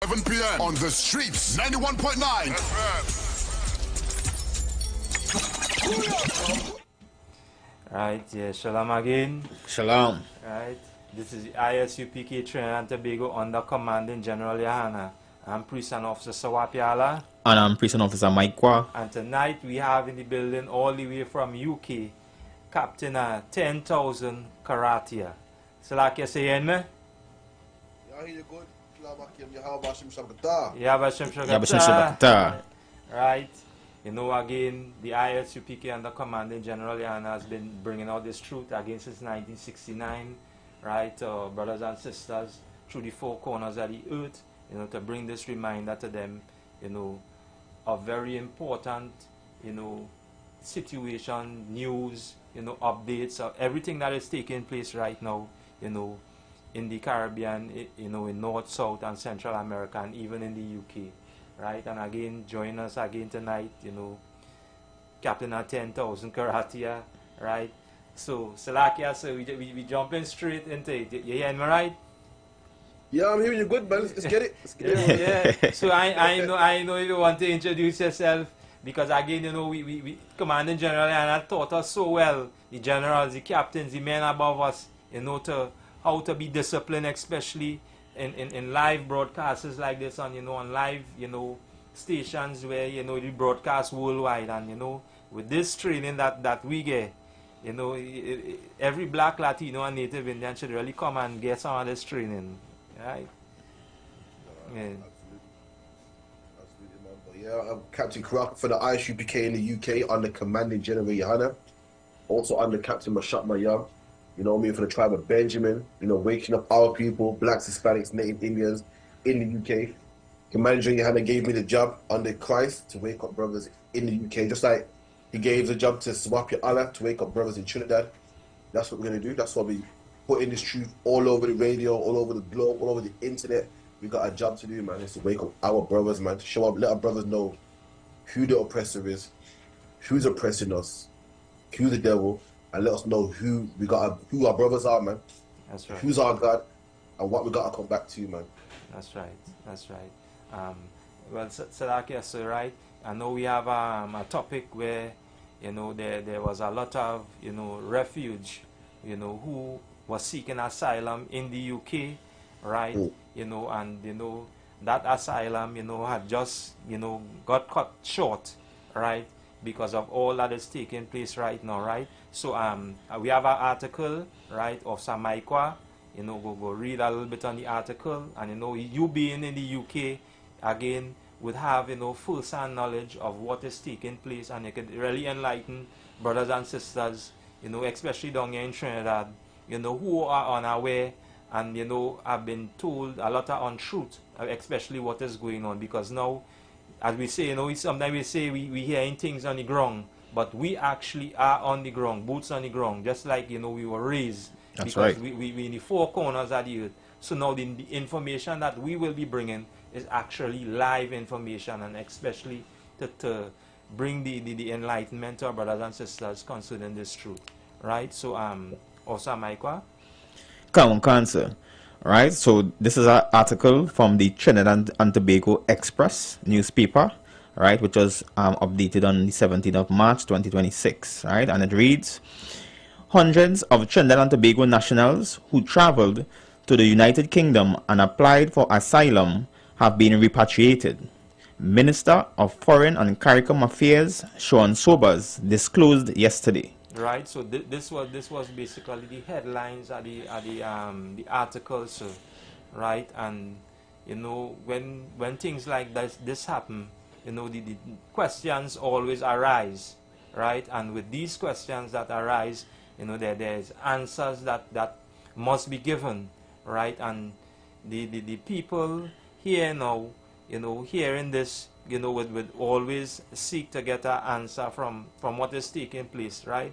7 p.m. on the streets, 91.9. Right, yeah, shalom again. Shalom. Right, this is ISUPK Trinidad and Tobago under Commanding General Yahana. I'm Priest and Officer Sawapiala. And I'm Prison Officer Mike Kwa. And tonight we have in the building all the way from UK, Captain 10,000 Karatia. So like you saying, me? Yeah, you're good. Yabashim Shagata. Right. You know, again, the ISUPK under Commanding General Yana has been bringing out this truth again since 1969, right, brothers and sisters, through the four corners of the earth, you know, to bring this reminder to them, you know, of very important, you know, situation, news, you know, updates of everything that is taking place right now, you know, in the Caribbean, you know, in North, South, and Central America, and even in the UK. Right, and again, join us again tonight, you know, Captain at 10,000 Karatia, right? So, Salakia, so we jumping straight into it. You hearing me right? Yeah, I'm hearing you good, man. Let's get it. Let's get it. Yeah. So I know if you want to introduce yourself, because again, you know, we Commanding General and taught us so well, the generals, the captains, the men above us, you know, to how to be disciplined, especially in live broadcasts like this, on, you know, on live, you know, stations where, you know, we broadcast worldwide. And, you know, with this training that we get, you know, every black Latino and Native Indian should really come and get some of this training, right? Yeah. Absolutely, man. But yeah, I'm Captain Croc for the ISUPK in the UK under Commanding General Yohana. Also under Captain Mashat Mayam. You know me, for the tribe of Benjamin, you know, waking up our people, blacks, Hispanics, Native Indians in the UK. Commander General Yohana gave me the job under Christ to wake up brothers in the UK, just like he gave the job to Swapia Allah to wake up brothers in Trinidad. That's what we're going to do. That's why we put in this truth all over the radio, all over the globe, all over the internet. We got a job to do, man. It's to wake up our brothers, man, to show up, let our brothers know who the oppressor is, who's oppressing us, who's the devil, and let us know who our brothers are, man. That's right. Who's our God, and what we got to come back to, man. That's right. That's right. Well, Salakia, so right. I know we have a topic where, you know, there was a lot of, you know, refuge, you know, who was seeking asylum in the UK, right? You know, and, you know, that asylum, you know, had just, you know, got cut short, right? Because of all that is taking place right now, right? So we have an article, right, of Samaikwa. You know, go read a little bit on the article, and, you know, you being in the UK, again, would have, you know, first-hand knowledge of what is taking place, and you could really enlighten brothers and sisters, you know, especially down here in Trinidad, you know, who are unaware and, you know, have been told a lot of untruth, especially what is going on. Because now, as we say, you know, sometimes we say we hearing things on the ground, but we actually are on the ground, boots on the ground, just like, you know, we were raised. That's because right. we in the four corners of the earth. So now the information that we will be bringing is actually live information, and especially to bring the enlightenment to our brothers and sisters concerning this truth. Right? So, also, Maikwa? Come on, sir. Right, so this is an article from the Trinidad and Tobago Express newspaper, right, which was updated on the 17th of March 2026, right, and it reads, hundreds of Trinidad and Tobago nationals who traveled to the United Kingdom and applied for asylum have been repatriated. Minister of Foreign and CARICOM Affairs, Sean Sobers, disclosed yesterday. Right, so this was basically the headlines of the articles, right? And, you know, when things like this happen, you know, the questions always arise, right? And with these questions that arise, you know, there's answers that must be given, right? And the people here now, you know, hearing this, you know, would always seek to get an answer from what is taking place, right?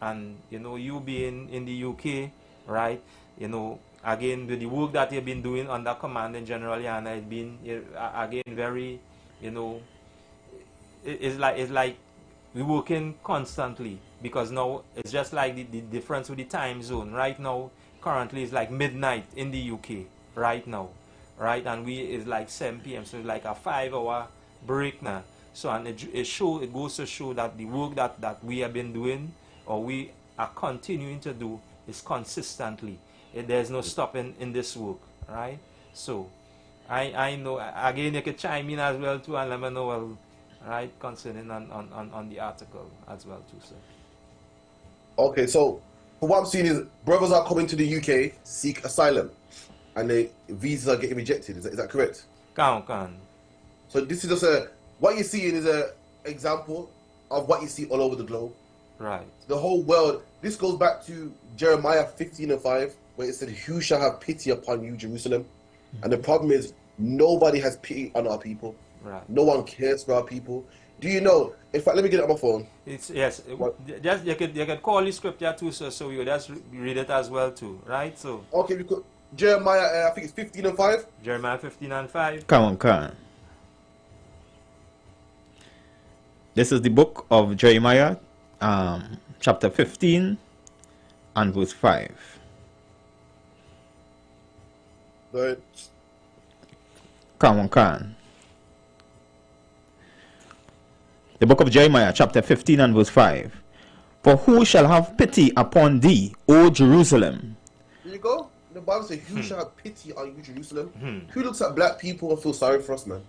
And, you know, you being in the UK, right, you know, again, with the work that you've been doing under Commanding General Yana, it's been, again, very, you know, it's like we're working constantly, because now it's just like the difference with the time zone. Right now, currently, it's like midnight in the UK, right now, right? And it's like 7 p.m. So it's like a 5-hour break now. So and it goes to show that the work that we have been doing, or we are continuing to do, is consistently. There's no stopping in this work, right? So I know, again, you can chime in as well too, and let me know, well, right, concerning on the article as well too, sir. Okay, so what I'm seeing is brothers are coming to the UK, seek asylum, and the visas are getting rejected. Is that correct? Can. So this is just what you're seeing is a example of what you see all over the globe. Right. The whole world. This goes back to Jeremiah 15:5, where it said, "Who shall have pity upon you, Jerusalem?" And the problem is nobody has pity on our people. Right. No one cares for our people. Do you know? In fact, let me get it on my phone. It's yes. What? Just you could call the scripture too, sir. So you just read it as well too, right? So Okay, because Jeremiah, I think it's 15:5. Jeremiah 15:5. Come on. This is the book of Jeremiah, chapter 15 and verse 5. Right. Come on. The book of Jeremiah, chapter 15 and verse 5. For who shall have pity upon thee, O Jerusalem? There you go. The Bible says, "Who shall have pity on you, Jerusalem?" Who looks at black people and feels sorry for us, man?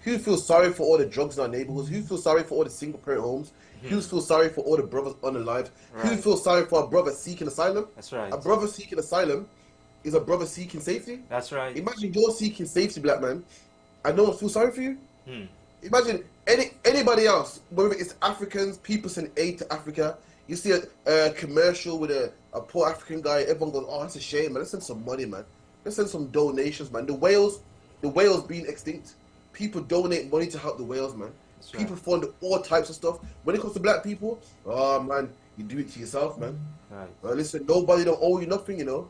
Who feels sorry for all the drugs in our neighborhoods? Who feels sorry for all the single parent homes? Who feels sorry for all the brothers unalived? Who Right. feels sorry for a brother seeking asylum? That's right. A brother seeking asylum is a brother seeking safety. That's right. Imagine you're seeking safety, black man, and no one feels sorry for you. Imagine anybody else, whether it's Africans, people send aid to Africa. You see a commercial with a poor African guy, everyone goes, "Oh, that's a shame, man. Let's send some money, man. Let's send some donations, man." The whales being extinct, people donate money to help the whales, man. That's People right. fund all types of stuff. When it comes to black people, oh man, you do it to yourself, man. Right. Listen, nobody don't owe you nothing, you know.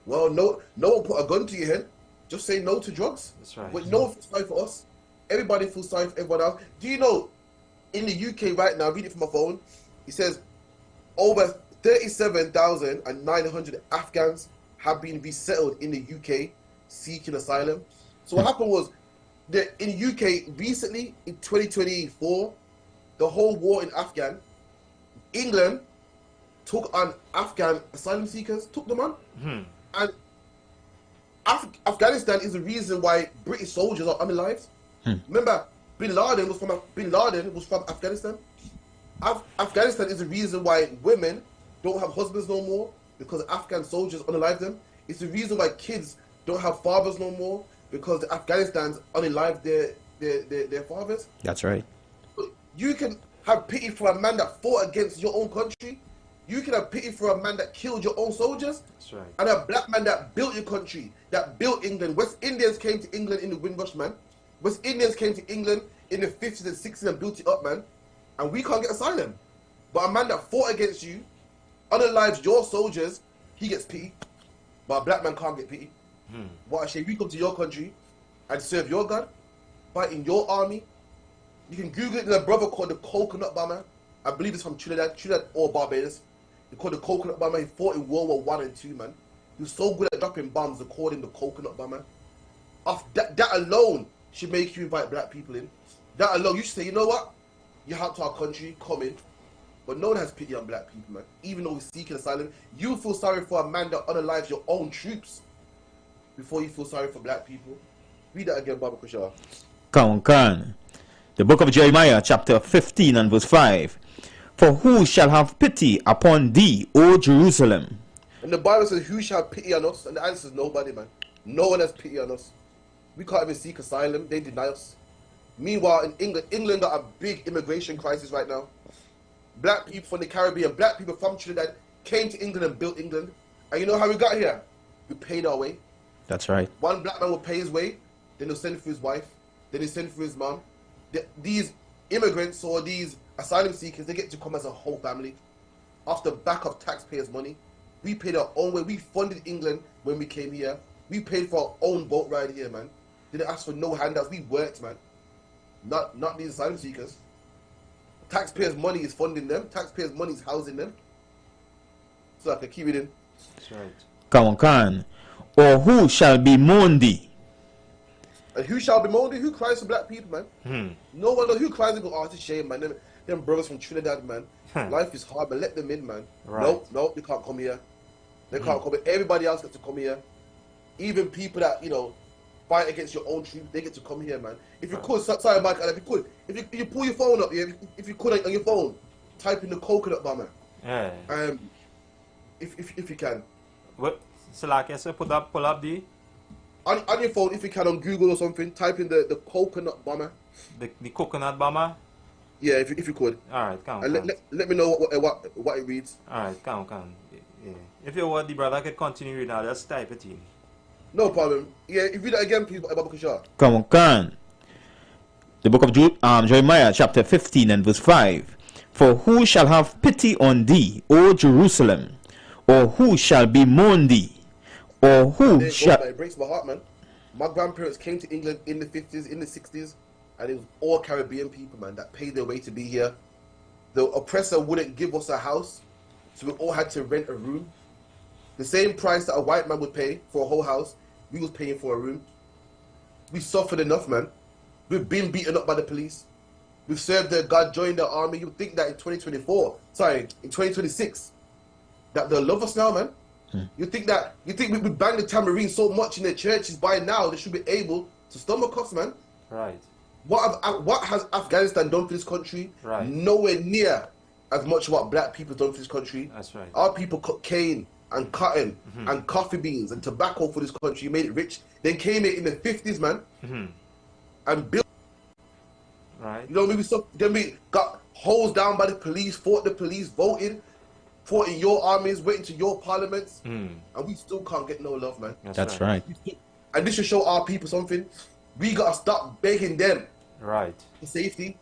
Well, no one put a gun to your head. Just say no to drugs. That's right. But no one feels sorry for us. Everybody feels sorry for everyone else. Do you know, in the UK right now, read it from my phone, it says over 37,900 Afghans have been resettled in the UK seeking asylum. So what happened was that in the UK recently, in 2024, the whole war in England took on Afghan asylum seekers, took them on. And Afghanistan is the reason why British soldiers are unalived. Remember, Bin Laden was from Afghanistan. Afghanistan is the reason why women don't have husbands no more, because Afghan soldiers unalive them. It's the reason why kids don't have fathers no more, because the Afghanistans unalive their fathers. That's right. You can have pity for a man that fought against your own country. You can have pity for a man that killed your own soldiers. That's right. And a black man that built your country, that built England. West Indians came to England in the Windrush, man. West Indians came to England in the 50s and 60s and built it up, man. And we can't get asylum. But a man that fought against you, unalives your soldiers, he gets pity. But a black man can't get pity. What a shame. We come to your country and serve your God, fight in your army. You can Google it. There's a brother called the Coconut Bomber. I believe it's from Trinidad or Barbados. They call the Coconut Bomber. He fought in World War I and II, man. He was so good at dropping bombs, they called him the Coconut Bomber. That alone should make you invite black people in. That alone, you should say, you know what? You helped our country, come in. But no one has pity on black people, man. Even though we're seeking asylum, you feel sorry for a man that unalives your own troops before you feel sorry for black people. Read that again, Baba Kushar. Come on. The book of Jeremiah, chapter 15 and verse 5. For who shall have pity upon thee, O Jerusalem? And the Bible says, who shall have pity on us? And the answer is nobody, man. No one has pity on us. We can't even seek asylum. They deny us. Meanwhile, in England got a big immigration crisis right now. Black people from the Caribbean, black people from Trinidad came to England and built England. And you know how we got here? We paid our way. That's right. One black man will pay his way, then he'll send for his wife, then he'll send for his mom. These immigrants or these asylum seekers, they get to come as a whole family off the back of taxpayers' money. We paid our own way. We funded England when we came here. We paid for our own boat ride here, man. Didn't ask for no handouts. We worked, man. Not these asylum seekers. Taxpayers' money is funding them. Taxpayers' money is housing them. So I can keep it in. That's right. Come on. Or who shall bemoan thee? And who shall bemoan thee? Who cries for black people, man? No one knows who cries and go, oh, it's a shame, man. Them brothers from Trinidad, man. Life is hard, but let them in, man. Right. Nope, they can't come here. They can't come here. Everybody else gets to come here. Even people that, fight against your own troops, they get to come here, man. If you could, sorry, Mike, if you pull your phone up, if you could on your phone, type in the coconut bomber. Yeah. If you can. What? So like I said, pull up the on your phone, if you can, on Google or something, type in the coconut bomber. The coconut bomber. Yeah, if you could. All right, come. Let me know what it reads. All right, come. Yeah. If you want, the brother could continue reading now. Just type it in. No problem. Yeah, if you read that again, please, Babu Kishar. Come on. The book of Jeremiah, chapter 15 and verse 5. For who shall have pity on thee, O Jerusalem? Or who shall bemoan thee? Or who shall... It breaks my heart, man. My grandparents came to England in the 50s, in the 60s, and it was all Caribbean people, man, that paid their way to be here. The oppressor wouldn't give us a house, so we all had to rent a room. The same price that a white man would pay for a whole house, we was paying for a room. We suffered enough, man. We've been beaten up by the police. We've served God, joined the army. You would think that in 2026, that they'll love us now, man. You think we bang the tambourine so much in the churches by now they should be able to stomach us, man. Right. What has Afghanistan done for this country? Right. Nowhere near as much what black people done for this country. That's right. Our people cut cane and cotton and coffee beans and tobacco for this country, made it rich. Then came in the 50s, man, and built. Right. You know what I mean? Then we got hosed down by the police, fought the police, fought in your armies, went into your parliaments, and we still can't get no love, man. That's right. And this should show our people something. We gotta stop begging them for safety.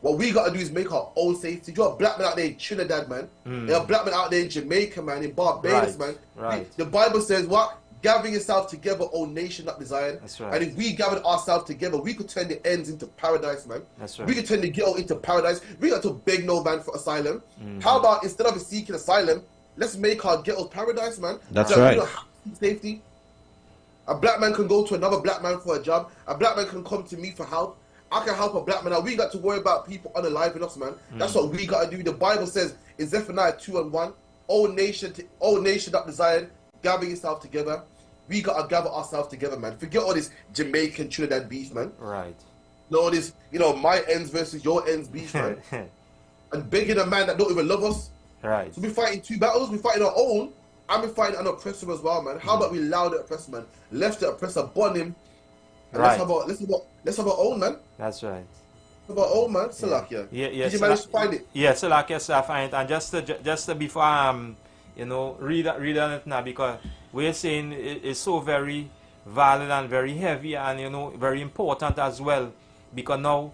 What we gotta do is make our own safety. You're a black man out there in Trinidad, man. There are black men out there in Jamaica, man, in Barbados, man. Right. The Bible says what? Gather yourself together, O nation not desired. That's right. And if we gathered ourselves together, we could turn the ends into paradise, man. That's right. We could turn the ghetto into paradise. We got to beg no man for asylum. How about instead of seeking asylum, let's make our ghettos paradise, man. That's so right. We don't have safety. A black man can go to another black man for a job. A black man can come to me for help. I can help a black man. Now, we got to worry about people unaliving us, man. That's what we got to do. The Bible says in Zephaniah 2:1, O nation not desired, gather yourself together. We got to gather ourselves together, man. Forget all this Jamaican Trinidad beef, man. Right. No, this, my ends versus your ends beef, man. And begging a man that don't even love us. Right. So we're fighting two battles. We're fighting our own, and we're fighting an oppressor as well, man. How about we allow the oppressor, man? Left the oppressor, bond him. And Right. let's have our own, man. That's right. Have our own, man. Salakia. Yeah. Did you manage to find it? Yeah, so like yes, I find it. And just before read on it now, because we're saying it's so very valid and very heavy and very important as well, because now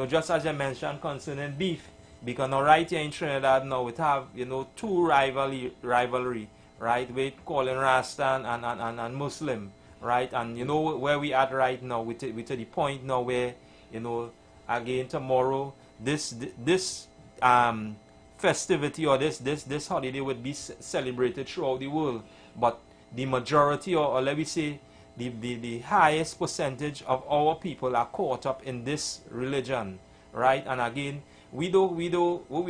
just as I mentioned concerning beef, because now right here in Trinidad now we have two rivalry, right? We calling Rasta and Muslim, right? And where we at right now we to the point now where again tomorrow this festivity or this holiday would be celebrated throughout the world, but the majority or let me say the highest percentage of our people are caught up in this religion, right? And again what we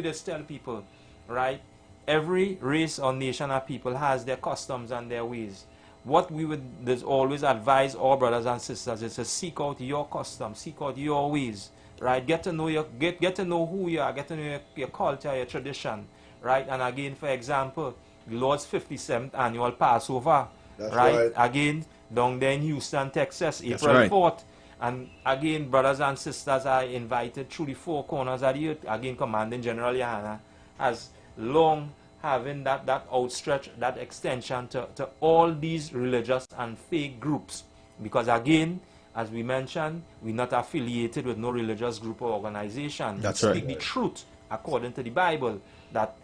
just tell people, right? Every race or nation of people has their customs and their ways. What we would always advise our brothers and sisters is to seek out your customs, seek out your ways, right? Get to know get to know who you are, get to know your culture, your tradition, right? And again, for example, the Lord's 57th annual Passover, That's right? Again, down there in Houston, Texas, April right. 4th. And again, brothers and sisters are invited through the four corners of the earth. Again, Commanding General Yohana has long having that outstretch, that extension to all these religious and faith groups. Because again, as we mentioned, we're not affiliated with no religious group or organization. That's we right. speak the truth according to the Bible, that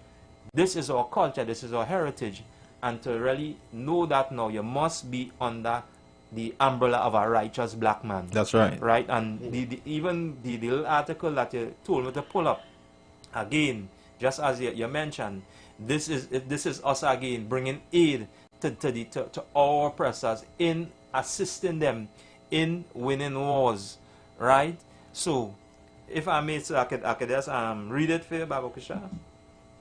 this is our culture, this is our heritage. And to really know that now, you must be under the umbrella of a righteous black man. That's right. Right? And even the little article that you told me to pull up, again, just as you mentioned, this is us again bringing aid to our oppressors in assisting them in winning wars, right? So, if I may, so I could just read it for you, Baba Kusha.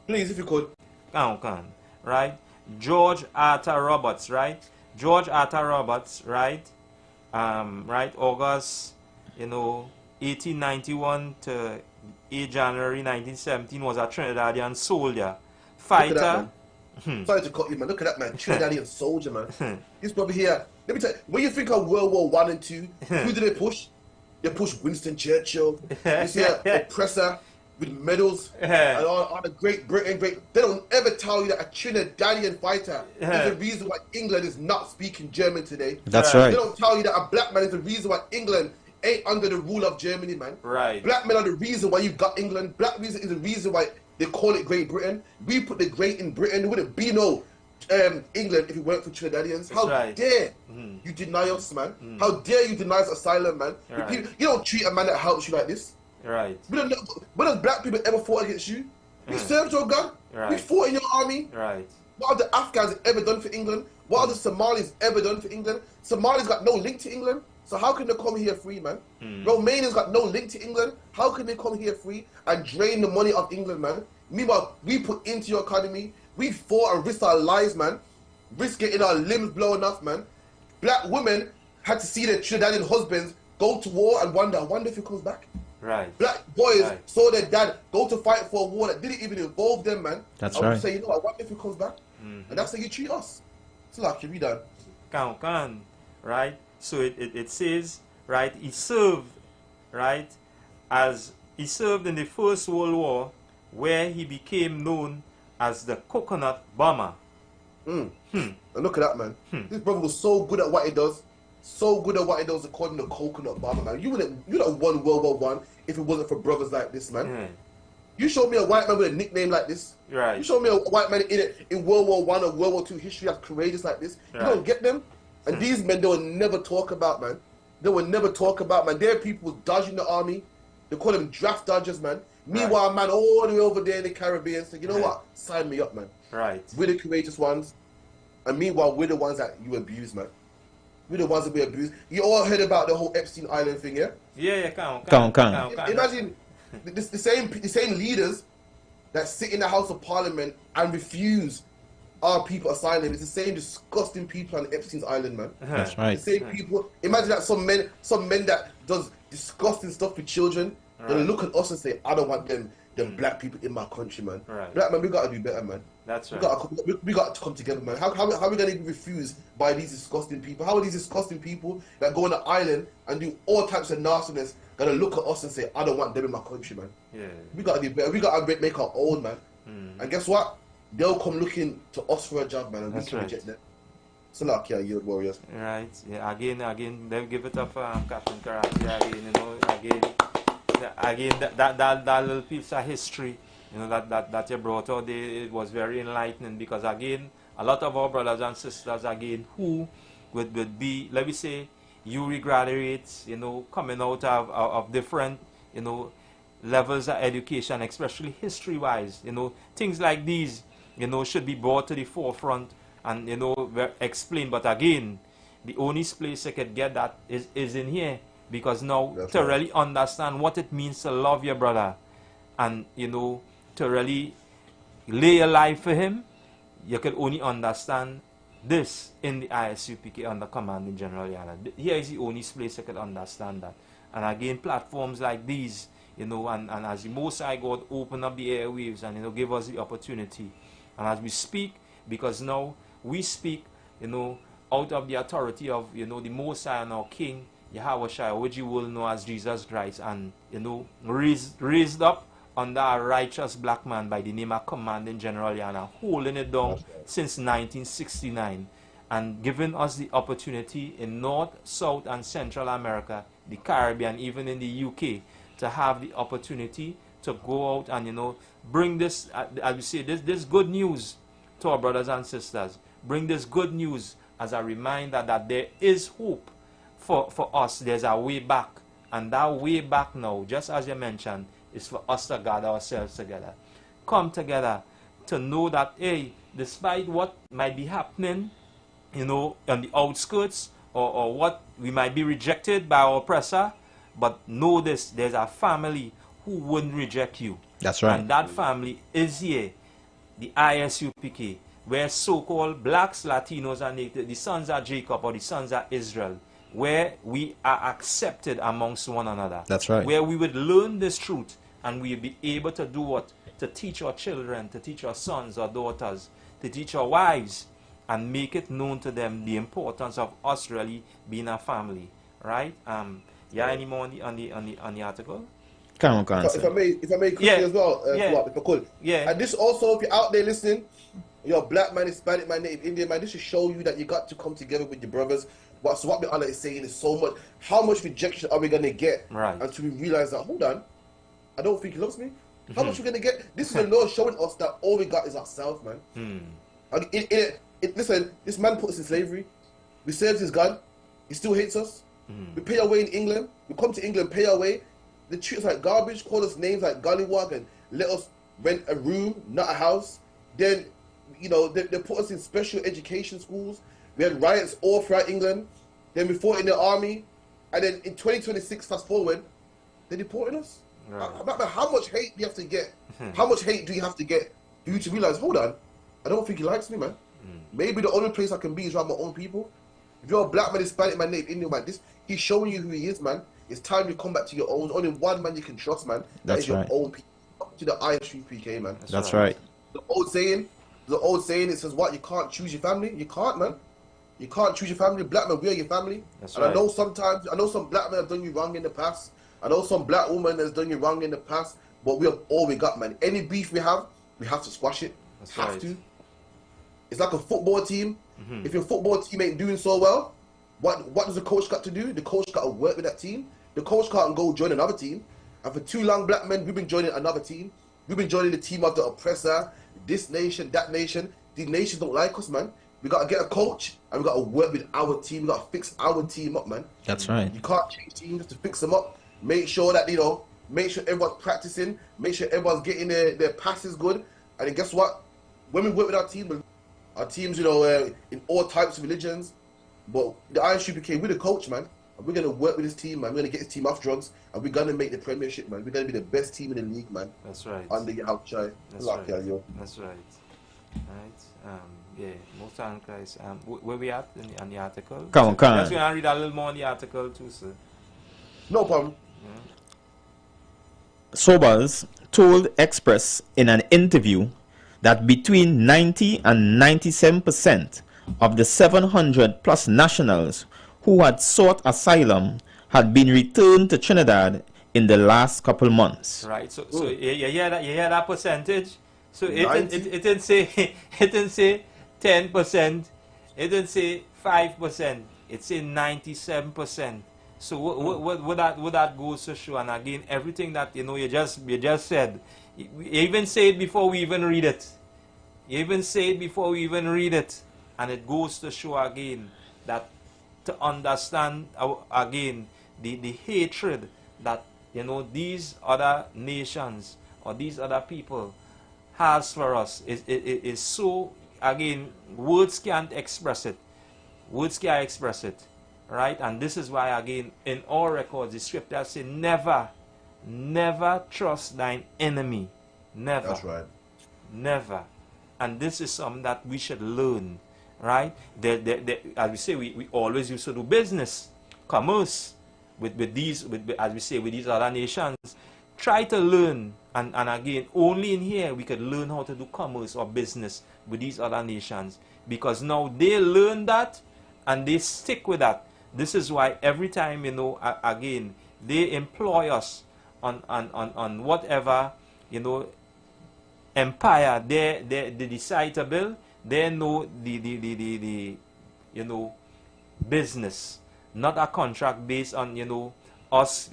Please, if you could. Can, right? George Arthur Roberts, right? George Arthur Roberts, right? Right, August, 1891 to 8 January 1917 was a Trinidadian soldier, fighter. Look at that, man. Sorry to cut you, man. Look at that, man. Trinidadian soldier, man. He's probably here. Let me tell you, when you think of World War One and Two, who did they push? They pushed Winston Churchill. You see an oppressor with medals and all the Great Britain. They don't ever tell you that a Trinidadian fighter is the reason why England is not speaking German today. That's right. They don't tell you that a black man is the reason why England ain't under the rule of Germany, man. Right. Black men are the reason why you've got England. Black reason is the reason why they call it Great Britain. We put the great in Britain. There wouldn't be no England if it weren't for Trinidadians. How dare you deny us, man? How dare you deny us asylum, man? Right. You don't treat a man that helps you like this. Right. When has black people ever fought against you? We served your gun. Right. We fought in your army. Right. What have the Afghans ever done for England? What have the Somalis ever done for England? Somalis got no link to England. So how can they come here free, man? Romanians got no link to England. How can they come here free and drain the money of England, man? Meanwhile, we put into your economy. We fought and risked our lives, man. Risk getting our limbs blown off, man. Black women had to see their Trinidadian husbands go to war and I wonder if he comes back. Right. Black boys saw their dad go to fight for a war that didn't even involve them, man. That's I would right. say, I wonder if he comes back. And that's how you treat us. It's like, we done. Can, right? So it says, right, he served in the First World War, where he became known as the coconut bomber. And look at that, man. This brother was so good at what he does. So good at what he does, according to coconut bomber, man. You would have won World War One if it wasn't for brothers like this, man. You showed me a white man with a nickname like this. Right. You showed me a white man in World War One or World War Two history as courageous like this. You don't get them. And these men, they will never talk about, man. They will never talk about, man. There are people dodging the army. They call them draft dodgers, man. Meanwhile, man, all the way over there in the Caribbean, say, you know what? Sign me up, man. Right. We're the courageous ones. And meanwhile, we're the ones that you abuse, man. We're the ones that we abuse. You all heard about the whole Epstein Island thing, yeah? Yeah, Can. Imagine the same leaders that sit in the House of Parliament and refuse our people asylum. It's the same disgusting people on Epstein's Island, man. That's right. The same people. Imagine that some men that does disgusting stuff with children, they look at us and say, I don't want them black people in my country, man. Right. Black man, we gotta do better, man. That's right. We got to come together, man. How are we gonna be refused by these disgusting people? How are these disgusting people that go on the island and do all types of nastiness gonna look at us and say, I don't want them in my country, man? Yeah. We gotta do better. We gotta make our own, man. And guess what? They'll come looking to us for a job, man, and we can reject them. So like, yeah, you warriors. Right. Yeah. Again, they give it up for Captain Karate. Again, that little piece of history, that you brought out, it was very enlightening, because again, a lot of our brothers and sisters, again, who would be, let me say, URI graduates, coming out of different, levels of education, especially history-wise, things like these, should be brought to the forefront and, explained. But again, the only place you could get that is in here, because now to really understand what it means to love your brother and, to really lay your life for him, you can only understand this in the ISUPK under Commanding General Yana. Here is the only place you can understand that. And again, platforms like these, and as the Most High God open up the airwaves and, give us the opportunity. And as we speak, because now we speak, out of the authority of, the Most High and our King, Yahweh Shai, which you will know as Jesus Christ, and, raised up under a righteous black man by the name of Commanding General Yana, holding it down since 1969, and giving us the opportunity in North, South, and Central America, the Caribbean, even in the UK, to have the opportunity to go out and, bring this, as we say, this good news to our brothers and sisters. Bring this good news as a reminder that there is hope for us. There's a way back. And that way back now, just as you mentioned, is for us to gather ourselves together. Come together to know that, hey, despite what might be happening, on the outskirts, or what we might be rejected by our oppressor, but know this, there's a family who wouldn't reject you. That's right. And that family is here, the ISUPK, where so-called blacks, Latinos, and Native, the sons of Jacob or the sons of Israel, where we are accepted amongst one another. That's right. Where we would learn this truth and we'll be able to do what? To teach our children, to teach our sons or daughters, to teach our wives, and make it known to them the importance of us really being a family, right? Yeah. Any more on the article? Come on, Cancer. If I may quickly Yeah. as well, Yeah. if I could. Yeah. And this also, if you're out there listening, you're black man, Hispanic man, Native Indian man, this should show you that you got to come together with your brothers. So what Allah is saying is so much. How much rejection are we gonna get? Right. Until we realize that, hold on, I don't think he loves me. How much we gonna get? This is the Lord showing us that all we got is ourselves, man. Listen, this man put us in slavery. We served his God. He still hates us. We pay our way in England. We come to England, pay our way. They treat us like garbage, call us names like gollywog, and let us rent a room, not a house. Then, you know, they put us in special education schools. We had riots all throughout England. Then we fought in the army. And then in 2026, fast forward, they deported us. Right. How much hate do you have to get? How much hate do you have to get for you to realize, hold on, I don't think he likes me, man. Maybe the only place I can be is around my own people. If you're a black man, Hispanic man, Native Indian man, he's showing you who he is, man. It's time you come back to your own. There's only one man you can trust, man. That's your right. own people. Up to the ISUPK, man. That's right. The old saying, it says what? You can't choose your family. You can't, man. You can't choose your family. Black man, we are your family. That's and right. I know some black men have done you wrong in the past. I know some black woman has done you wrong in the past. But we have all we got, man. Any beef we have to squash it. That's have right. to. It's like a football team. If your football team ain't doing so well, what does the coach got to do? The coach got to work with that team. The coach can't go join another team. And for too long, black men, we've been joining another team. We've been joining the team of the oppressor, this nation, that nation. These nations don't like us, man. We got to get a coach and we got to work with our team. We got to fix our team up, man. That's right. You can't change teams to fix them up. Make sure that, make sure everyone's practicing. Make sure everyone's getting their passes good. And then guess what? When we work with our teams, in all types of religions, but the ISUPK, we're the coach, man. And we're going to work with this team, man. We're going to get this team off drugs, and we're going to make the Premiership, man. We're going to be the best team in the league, man. That's right. Under your outshine. That's right. Yo. That's right. Right. Yeah. Most Christ. Where we at on the article? Come on. Just going to read a little more on the article too, sir. No problem. Sobers told Express in an interview that between 90 and 97% of the 700 plus nationals who had sought asylum had been returned to Trinidad in the last couple months. Right. So you hear that percentage? So it 90? didn't say 10%. It didn't say 5%. It said 97%. So what that goes to show, and again, everything that you just said, you even say it before we even read it. You even say it before we even read it, and it goes to show again that to understand again the hatred that these other nations or these other people has for us is so, again, words can't express it. Words can't express it. Right? And this is why, again, in all records, the scriptures say, never trust thine enemy. Never. That's right. Never. And this is something that we should learn. Right? As we say, we always used to do business, commerce with these other nations. Try to learn. And again, only in here we could learn how to do commerce or business with these other nations. Because now they learn that and they stick with that. This is why every time, again, they employ us on whatever, empire they decide to build. They know the business, not a contract based on, us,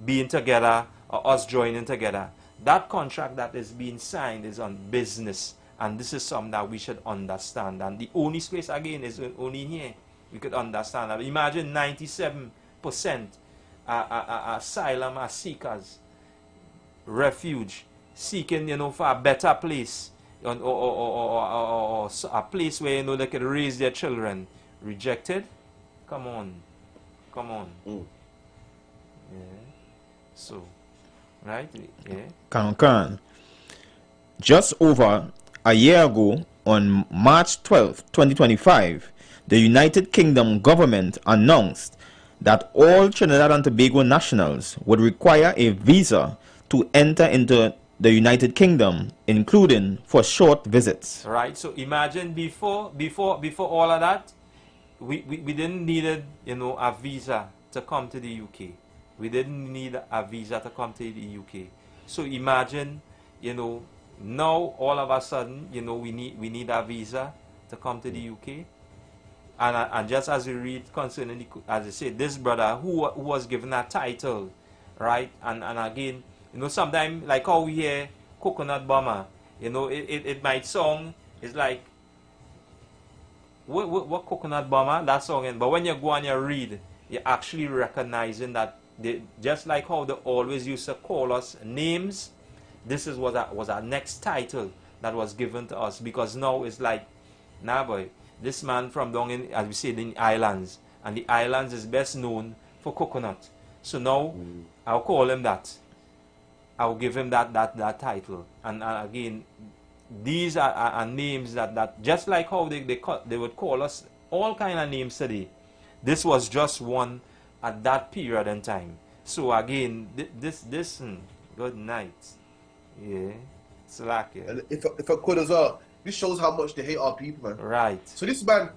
being together or us joining together. That contract that is being signed is on business. And this is something that we should understand. And the only space, again, is only here. We could understand that. Imagine 97% asylum seekers, refuge, seeking, for a better place, or a place where, they could raise their children, rejected. Come on. Mm. Yeah. So, right? Yeah. Can. Just over a year ago, on March 12, 2025, the United Kingdom government announced that all Trinidad and Tobago nationals would require a visa to enter into the United Kingdom, including for short visits. Right. So imagine before all of that, we didn't needed, you know, a visa to come to the UK. We didn't need a visa to come to the UK. So imagine, you know, now all of a sudden, you know, we need a visa to come to the UK. And just as we read concerning, as I say, this brother who was given a title, right? And again, you know, sometimes like how we hear coconut bomber, you know, it might sound, it's like, what coconut bomber, that song, but when you go and you read, you're actually recognizing that they, just like how they always used to call us names, this was our next title that was given to us, because now it's like, nah boy, this man from down in, as we say, in the islands, and the islands is best known for coconut. So now I'll call him that. I'll give him that title. And again, these are names that just like how they would call us all kind of names today. This was just one at that period in time. So again, good night. Yeah, slack it. And if I could as well, this shows how much they hate our people, man. Right. So this man,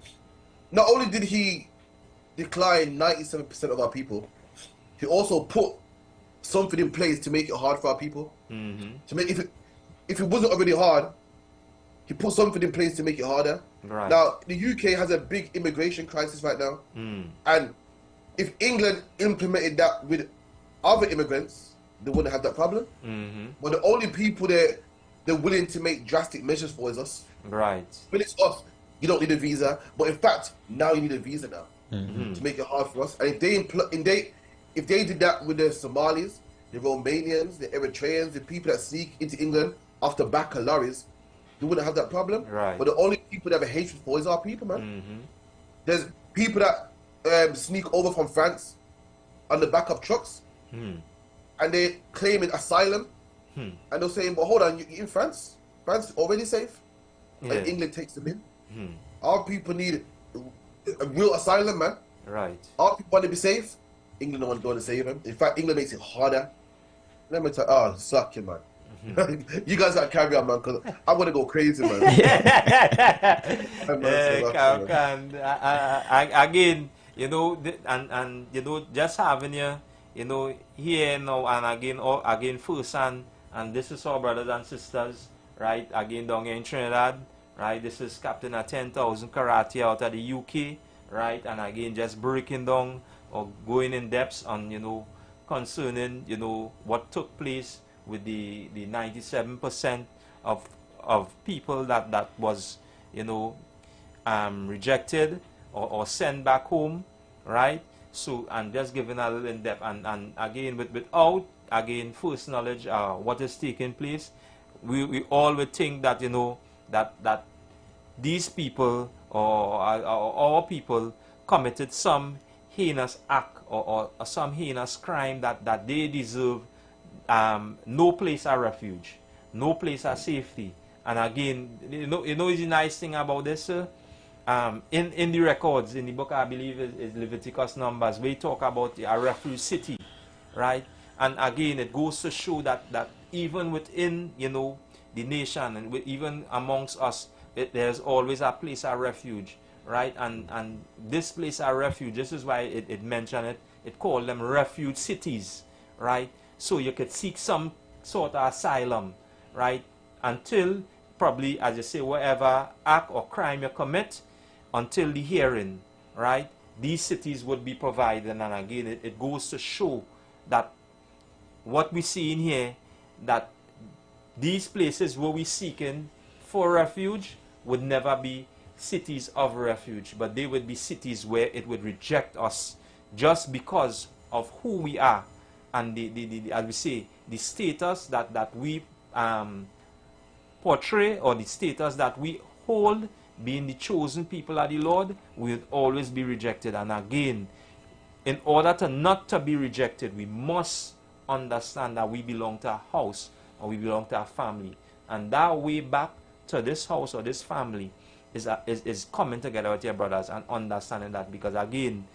not only did he decline 97% of our people, he also put something in place to make it hard for our people. To make, if it wasn't already hard, he put something in place to make it harder. Right. Now the UK has a big immigration crisis right now, and if England implemented that with other immigrants, they wouldn't have that problem. But the only people they're willing to make drastic measures for is us. Right. When it's us, you don't need a visa. But in fact, now you need a visa now to make it hard for us. And if they did that with the Somalis, the Romanians, the Eritreans, the people that sneak into England after back of lorries, you wouldn't have that problem. Right. But the only people that have a hatred for is our people, man. There's people that sneak over from France on the back of trucks, and they're claiming asylum, and they're saying, "But hold on, you're in France. France is already safe, and England takes them in. Our people need a real asylum, man. Right. Our people want to be safe. England don't want to save them. In fact, England makes it harder. Let me tell you, suck you, man. You guys got to carry on, man, because I want to go crazy, man. Again, you know, and you know, just having you know, here now and again firsthand, and this is our brothers and sisters, right? Again, down here in Trinidad, right? This is Captain at 10,000 Karate out of the UK, right? And again, just breaking down or going in depth on, you know, concerning, you know, what took place with the 97% of people that was, you know, rejected or sent back home, right? So, and just giving a little in depth, and again, without again first knowledge what is taking place, we all would think that, you know, that these people or our people committed some heinous act or some heinous crime that they deserve no place of refuge, no place of safety. And again, you know the nice thing about this, in the records, in the book, I believe is Leviticus Numbers, we talk about a refuge city, right? And again, it goes to show that even within, you know, the nation, and even amongst us, there's always a place of refuge, right? And this place of refuge, this is why it mentioned it called them refuge cities, right? So you could seek some sort of asylum, right? Until probably, as you say, whatever act or crime you commit, until the hearing, right? These cities would be provided. And again, it goes to show that what we see in here, that these places where we're seeking for refuge would never be cities of refuge, but they would be cities where it would reject us just because of who we are, and the as we say, the status that we portray, or the status that we hold, being the chosen people of the Lord, we would always be rejected. And again, in order to not to be rejected, we must understand that we belong to a house or we belong to a family. And that way back to this house or this family is coming together with your brothers and understanding that, because again,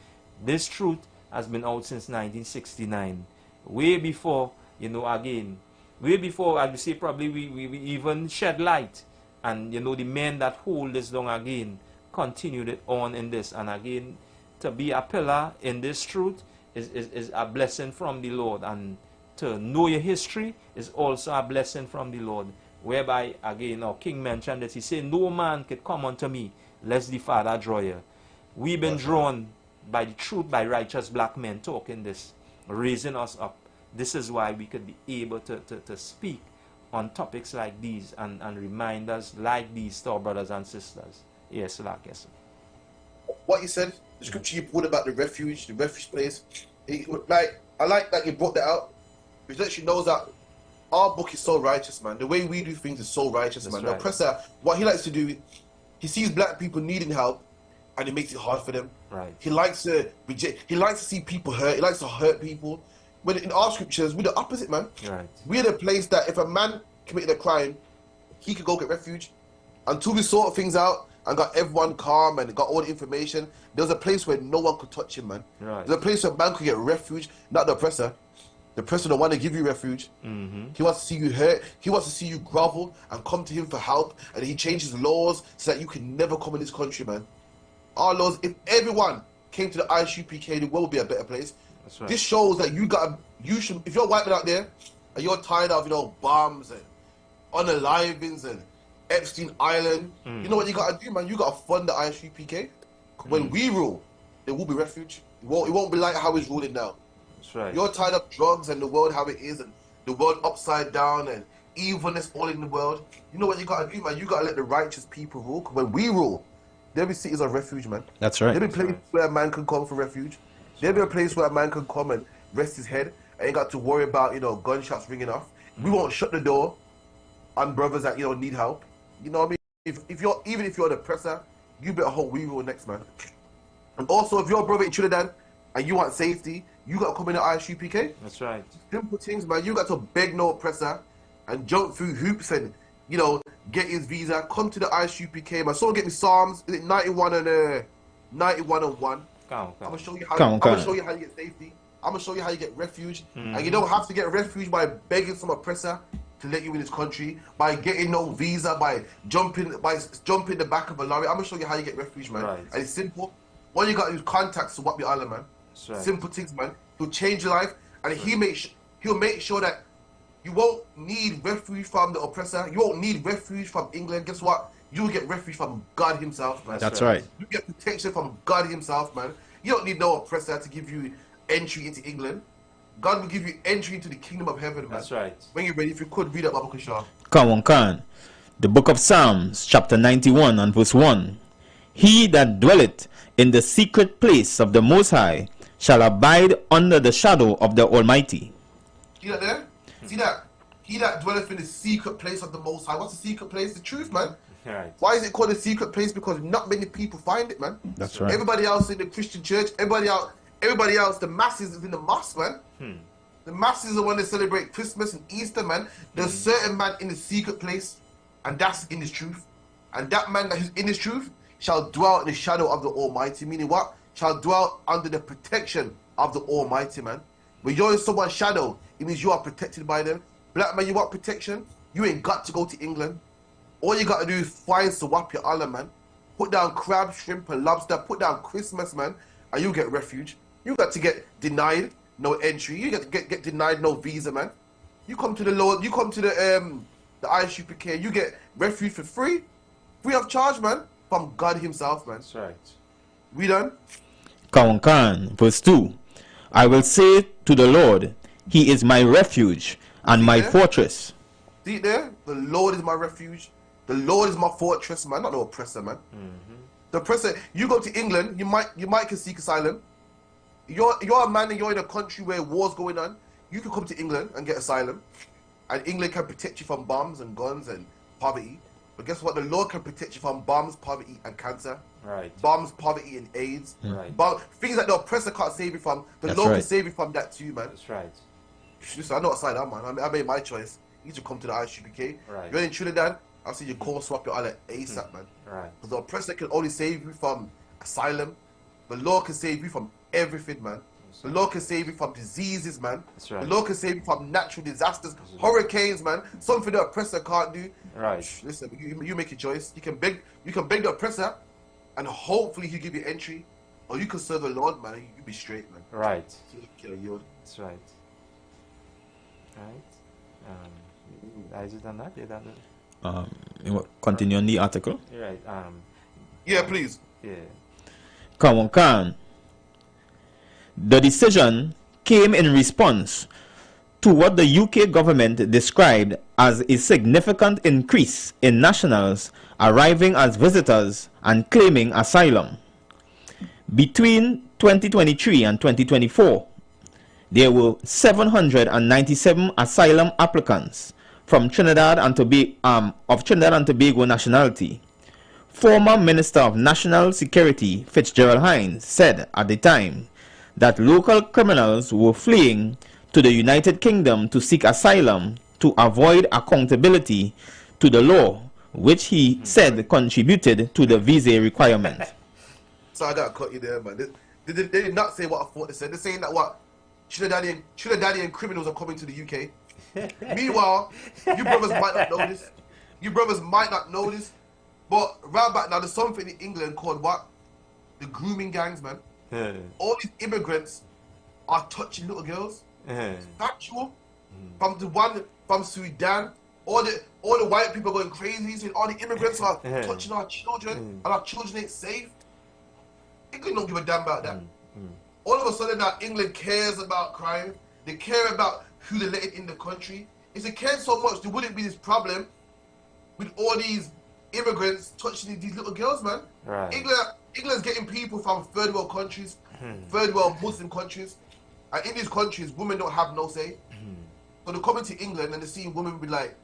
this truth has been out since 1969. Way before, you know, again, way before, I would say probably we even shed light. And, you know, the men that hold this down again continued it on in this. And again, to be a pillar in this truth is a blessing from the Lord. And to know your history is also a blessing from the Lord. Whereby, again, our King mentioned that he said, no man can come unto me, lest the Father draw you. We've been drawn by the truth, by righteous black men talking this, raising us up. This is why we could be able to speak on topics like these and remind us like these to our brothers and sisters. Yes, like yes. What you said, the scripture you put about the refuge place, I like that you brought that out, because it actually knows that our book is so righteous, man. The way we do things is so righteous, man. Right. The oppressor, what he likes to do, he sees black people needing help, and he makes it hard for them. Right. He likes to reject. He likes to see people hurt. He likes to hurt people. When in our scriptures, we're the opposite, man. Right. We're the place that if a man committed a crime, he could go get refuge. Until we sort things out and got everyone calm and got all the information, there was a place where no one could touch him, man. Right. There's a place where a man could get refuge, not the oppressor. The oppressor don't want to give you refuge. He wants to see you hurt. He wants to see you grovel and come to him for help. And he changes laws so that you can never come in this country, man. Our laws, if everyone came to the ISUPK, the world would be a better place. That's right. This shows that you should, if you're white man out there and you're tired of, you know, bombs and unalivings and Epstein Island, you know what you gotta do, man? You gotta fund the ISUPK. When we rule, there will be refuge. It won't be like how it's ruling now. That's right. You're tired of drugs and the world how it is and the world upside down and evilness all in the world. You know what you gotta do, man? You gotta let the righteous people rule. When we rule, there'll be cities of refuge, man. That's right. There'll be places where a man can come for refuge. There'll be a place where a man can come and rest his head and ain't got to worry about, you know, gunshots ringing off. We won't shut the door on brothers that, you know, need help. You know what I mean? Even if you're the oppressor, you better hope we rule next, man. And also, if you're a brother in Trinidad and you want safety, you got to come in the ISUPK. That's right. Simple things, man. You got to beg no oppressor and jump through hoops and, you know, get his visa. Come to the ISUPK, man. Someone get me Psalms. Is it 91 and 1? I'm gonna show you how. I'm gonna show you how you get safety. I'm gonna show you how you get refuge, and you don't have to get refuge by begging some oppressor to let you in this country, by getting no visa, by jumping the back of a lorry. I'm gonna show you how you get refuge, man. Right. And it's simple. All you got is contacts to Swap the Island, man. Right. Simple things, man. He'll change your life, and he'll make sure that you won't need refuge from the oppressor. You won't need refuge from England. Guess what? You'll get refuge from God himself, man. That's right. You get protection from God himself, man. You don't need no oppressor to give you entry into England. God will give you entry into the kingdom of heaven, man. That's right. When you're ready, if you could read up Abu Kashar. Come on, Khan. The book of Psalms, chapter 91 and verse 1. He that dwelleth in the secret place of the Most High shall abide under the shadow of the Almighty. See that there? See that? He that dwelleth in the secret place of the Most High. What's the secret place? The truth, man. Right. Why is it called a secret place? Because not many people find it, man. That's right. Everybody else in the Christian church, everybody else, the masses is in the mosque, man. The masses are the one that celebrate Christmas and Easter, man. There's a certain man in the secret place, and that's in his truth. And that man that is in his truth shall dwell in the shadow of the Almighty. Meaning what? Shall dwell under the protection of the Almighty, man. When you're in someone's shadow, it means you are protected by them. Black man, you want protection? You ain't got to go to England. All you got to do is find Swap your Allah, man. Put down crab, shrimp, and lobster. Put down Christmas, man, and you get refuge. You got to get denied no entry. You get denied no visa, man. You come to the Lord. You come to the ISUPK. You get refuge for free of charge, man, from God himself, man. That's right. We done? Come on, Khan. Verse 2. I will say to the Lord, He is my refuge and my fortress. See it there? The Lord is my refuge. The Lord is my fortress, man. Not no oppressor, man. The oppressor. You go to England, you might can seek asylum. You're a man and you're in a country where war's going on. You can come to England and get asylum, and England can protect you from bombs and guns and poverty. But guess what? The law can protect you from bombs, poverty, and cancer. Right. Bombs, poverty, and AIDS. Right. Things that the oppressor can't save you from, the That's law right. can save you from that too, man. That's right. Listen, I'm not aside that, man. I made my choice. You need to come to the ISUPK. Right. You're in Trinidad, I'll see your call swap your island ASAP, man. Right. Because the oppressor can only save you from asylum. The law can save you from everything, man. The law can save you from diseases, man. That's right. The law can save you from natural disasters, hurricanes, man. Something the oppressor can't do. Right. Listen, you make your choice. You can beg the oppressor, and hopefully he'll give you entry, or you can serve the Lord, man. You be straight, man. Right. That's right. Right. Is it on that? Yeah, that. You want continue on the article? Right. Yeah, please. Yeah. Come on, can. The decision came in response to what the UK government described as a significant increase in nationals arriving as visitors and claiming asylum. Between 2023 and 2024, there were 797 asylum applicants from Trinidad and Tobago nationality. Former Minister of National Security Fitzgerald Hines said at the time that local criminals were fleeing to the United Kingdom to seek asylum to avoid accountability to the law, which he said contributed to the visa requirement. So I gotta cut you there, man. They did not say what I thought they said. They're saying that what Trinidadian criminals are coming to the UK. Meanwhile, you brothers might not know this. You brothers might not know this. But right back now, there's something in England called what? The grooming gangs, man. All these immigrants are touching little girls. Factual. From the one from Sudan, all the white people going crazy, saying all the immigrants are touching our children and our children ain't safe. England don't give a damn about that. All of a sudden now England cares about crime. They care about who they let in the country. If they cared so much, there wouldn't be this problem with all these immigrants touching these little girls, man. Right. England's getting people from third world countries, third world Muslim countries, and in these countries, women don't have no say. So they're coming to England and they're seeing women with like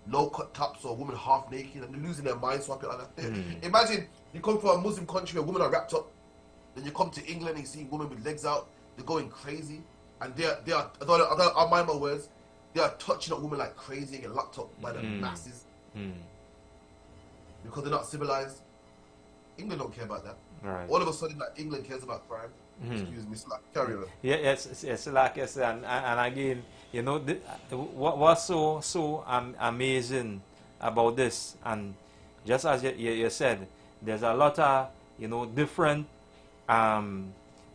low cut tops or women half naked, and they're losing their minds swapping like that. Imagine you come from a Muslim country where women are wrapped up, then you come to England and you see women with legs out, they're going crazy, and they are I'll mind my words, they are touching up women like crazy and get locked up by the masses. Because they're not civilized. England don't care about that. Right. All of a sudden, like, England cares about crime. Excuse me, carry on. Yeah, yes, like I said, and again, you know, what was so amazing about this, and just as you said, there's a lot of, you know, different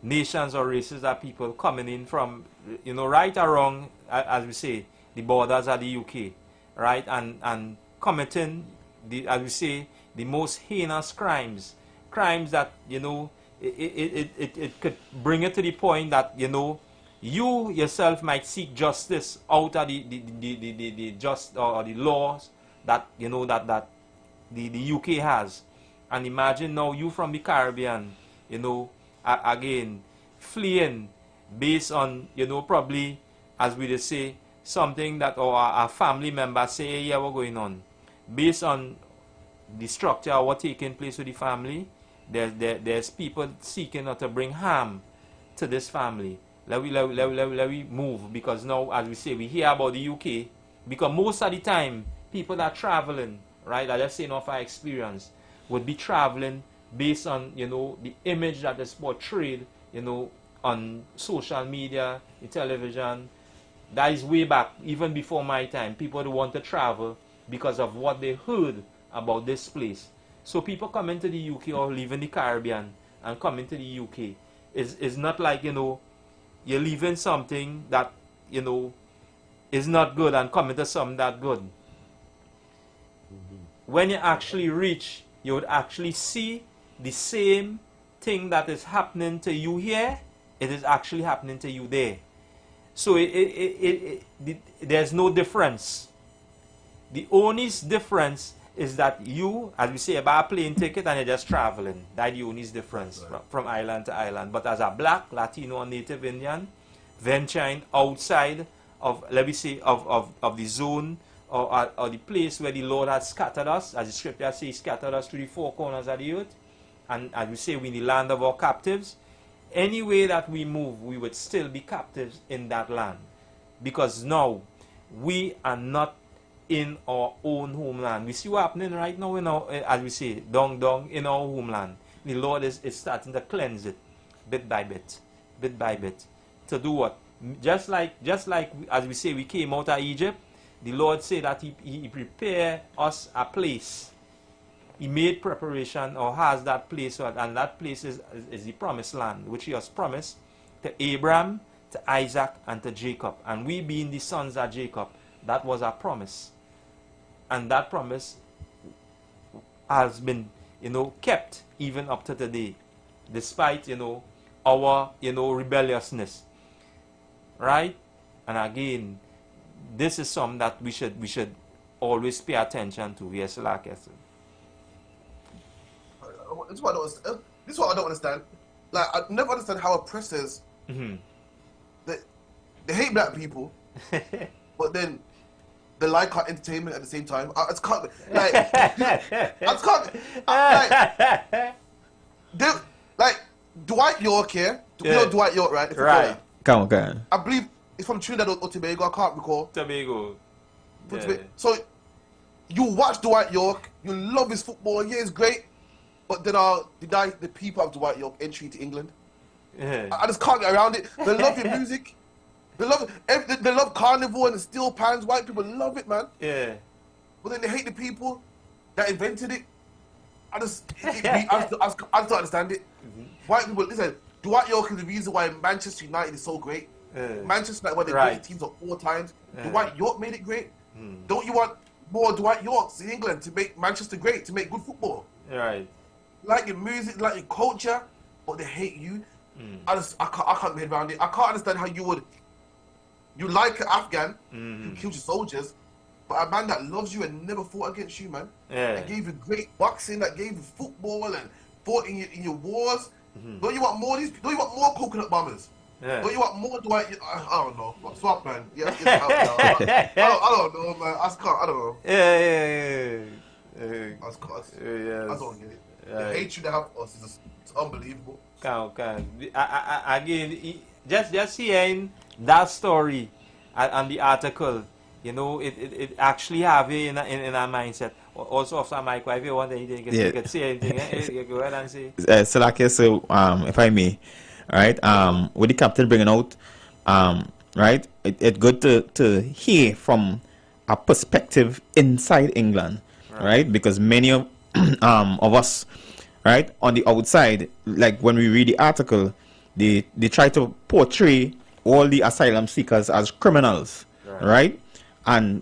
nations or races that people coming in from, you know, right or wrong, as we say, the borders of the UK, right, and committing as we say, the most heinous crimes that, you know, it could bring it to the point that, you know, you yourself might seek justice out of the just or the laws that, you know, that the UK has. And imagine now you from the Caribbean, you know, again, fleeing based on, you know, probably, as we just say, something that or a family member say, hey, yeah, what's going on? Based on the structure of what's taking place with the family, there's people seeking not to bring harm to this family. Let we move, because now, as we say, we hear about the UK, because most of the time, people that are traveling, right, I just saying off our experience, would be traveling based on, you know, the image that is portrayed, you know, on social media, the television. That is way back, even before my time. People don't want to travel because of what they heard about this place. So people coming to the UK or leaving the Caribbean and coming to the UK is not like, you know, you're leaving something that, you know, is not good and coming to something that good. When you actually reach, you would actually see the same thing that is happening to you here, it is actually happening to you there. So there's no difference. The only difference is that you, as we say, buy a plane ticket and you're just traveling. That's the only difference from island to island. But as a black, Latino, or Native Indian, venturing outside of, let me say, of the zone or the place where the Lord has scattered us, as the scripture says, scattered us to the four corners of the earth, and as we say, we're in the land of our captives. Any way that we move, we would still be captives in that land, because now we are not in our own homeland. We see what's happening right now in our, as we say, down in our homeland. The Lord is starting to cleanse it bit by bit, to do what? Just like as we say, we came out of Egypt. The Lord said that he prepared us a place. He made preparation, or has that place, and that place is the promised land, which he has promised to Abraham, to Isaac, and to Jacob. And we being the sons of Jacob, that was our promise. And that promise has been, kept even up to today, despite, our, rebelliousness. Right? And again, this is something that we should always pay attention to. Yes, like I said. This is what I don't understand. Like, I never understand how oppressors they hate black people, but then they like our entertainment at the same time. I just can't. Like, I just can't. Like Dwight York here. You know Dwight York, right? Right. Come on. I believe it's from Trinidad or Tobago. I can't recall. Tobago. Yeah. So you watch Dwight York. You love his football. Yeah, it's great. But then the people of Dwight York entry to England. Yeah. I just can't get around it. They love your music. They love Carnival and the steel pans. White people love it, man. Yeah. But then they hate the people that invented it. I just don't understand it. White people, listen, Dwight York is the reason why Manchester United is so great. Manchester United, one of the greatest teams of all times. Dwight York made it great. Don't you want more Dwight Yorks in England to make Manchester great, to make good football? Right. Like your music, like your culture, but they hate you. I can't get around it. I can't understand how you like an Afghan who kills your soldiers, but a man that loves you and never fought against you, man. Yeah. That gave you great boxing, that gave you football and fought in your wars. Don't you want more of these? Don't you want more coconut bombers? Yeah. Don't you want more Dwight? I don't know. Swap, man. Yeah, I don't know, man. I just can't. I don't know. Yeah. I just can't. Yes. I don't get it. The hatred they have for us is just, it's unbelievable. Again, just hearing that story and the article, it actually have it in our mindset. Also, after Mike, if you want anything, you can say anything. You go ahead and say. So, if I may, right? With the captain bringing out, right? It's good to hear from a perspective inside England, right? Because many of us, right, on the outside, like when we read the article, they try to portray all the asylum seekers as criminals, right? And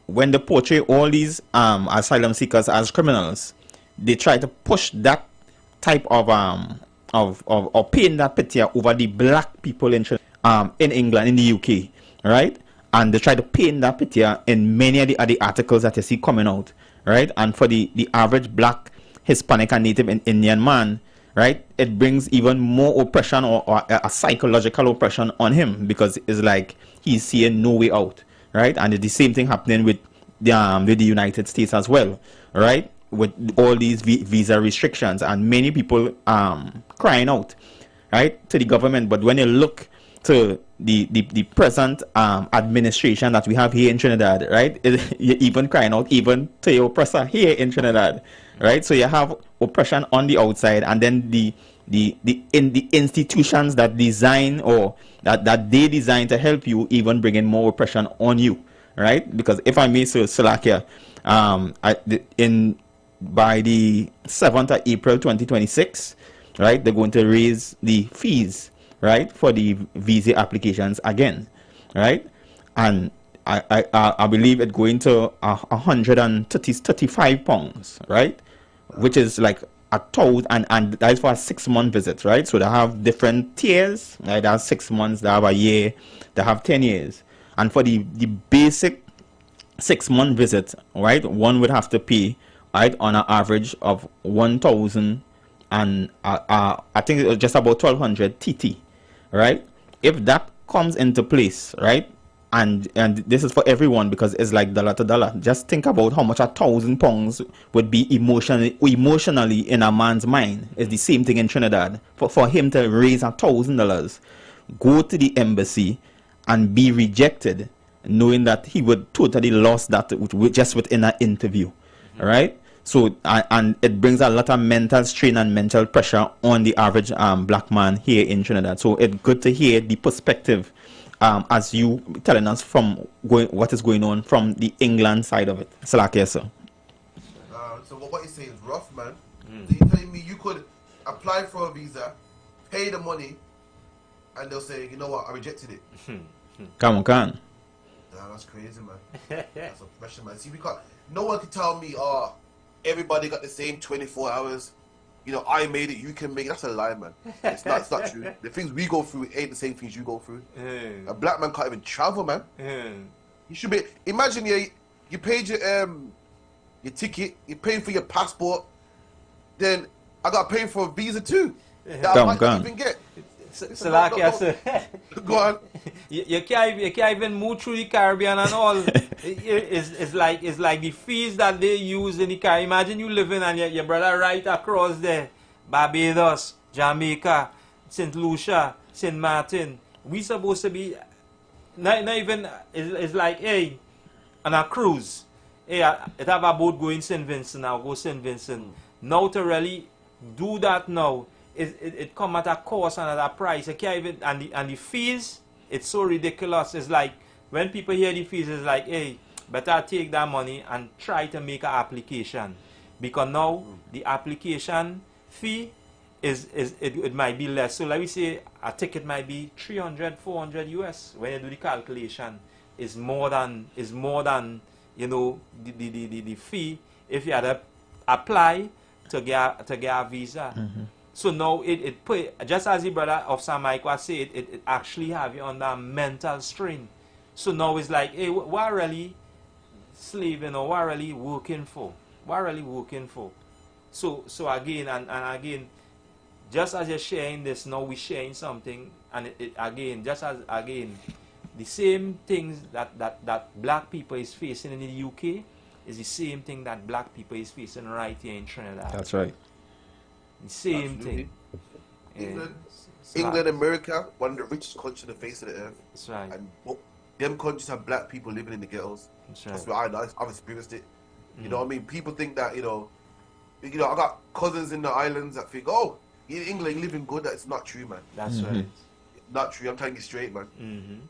when they portray all these asylum seekers as criminals, they try to push that type of or paint that picture over the black people in England, in the UK, right? And they try to paint that picture in many of the other articles that you see coming out, right? And for the average black, Hispanic, and Native Indian man, right, it brings even more oppression or a psychological oppression on him, because it's like he's seeing no way out, right? And it's the same thing happening with the United States as well, right? With all these visa restrictions and many people crying out, right, to the government. But when you look to the present administration that we have here in Trinidad, right, you're even crying out even to your oppressor here in Trinidad, right? So you have oppression on the outside, and then the institutions that design or that they design to help you even bringing more oppression on you, right? Because if I may say, Salakia, by the 7th of April 2026, right, they're going to raise the fees, right, for the visa applications again, right? And I believe it's going to £135, right, which is like 1,000, and that's for a 6-month visit, right? So they have different tiers, right? They have 6 months, they have a year, they have 10 years, and for the basic 6-month visit, right, one would have to pay, right, on an average of 1,000 and I think it was just about 1,200 TT, right? If that comes into place, right, and this is for everyone because it's like dollar to dollar. Just think about how much £1,000 would be emotionally in a man's mind. It's the same thing in Trinidad. For him to raise $1,000, go to the embassy and be rejected, knowing that he would totally lost that just within an interview, right? So and it brings a lot of mental strain and mental pressure on the average black man here in Trinidad. So it's good to hear the perspective as you telling us from what is going on from the England side of it. Salakia, sir. So what you saying is rough, man. So you're telling me you could apply for a visa, pay the money, and they'll say, you know what, I rejected it. Come on, can. Nah, that's crazy, man. That's oppression, man. See, no one can tell me, everybody got the same 24 hours. You know, I made it, you can make it. That's a lie, man. It's not true. The things we go through ain't the same things you go through. A black man can't even travel, man. You should be. Imagine you paid your ticket, you paid for your passport, then I got paid for a visa too. That I might not even get. So like I said, go on. You can't even move through the Caribbean and all. It's like the fees that they use in the Caribbean. Imagine you living and your brother right across there, Barbados, Jamaica, St. Lucia, St. Martin. We supposed to be not even. It's like, hey, on a cruise. Hey, it have a boat going St. Vincent now. Go St. Vincent. Now to really do that now. It come at a cost and at a price. I can't even, and the fees, it's so ridiculous. It's like when people hear the fees, it's like, hey, better take that money and try to make an application, because now the application fee it might be less. So let me say a ticket might be 300, 400 US. When you do the calculation, is more than you know the fee if you had to apply to get a visa. So now it put, just as the brother of Sam Mike was saying, it actually have you under mental strain. So now it's like, hey, what really slaving or what really working for? What really working for? So again and again, just as you're sharing this, now we're sharing something, and it again, just as again, the same things that black people is facing in the UK is the same thing that black people is facing right here in Trinidad. That's right. The same thing. England, America, one of the richest countries on the face of the earth. That's right. And them countries have black people living in the ghettos. That's right. That's what I know. I've experienced it. You know what I mean? People think that, you know, I got cousins in the islands that think, oh, in England, you're living good. That's not true, man. That's right. Not true. I'm telling you straight, man.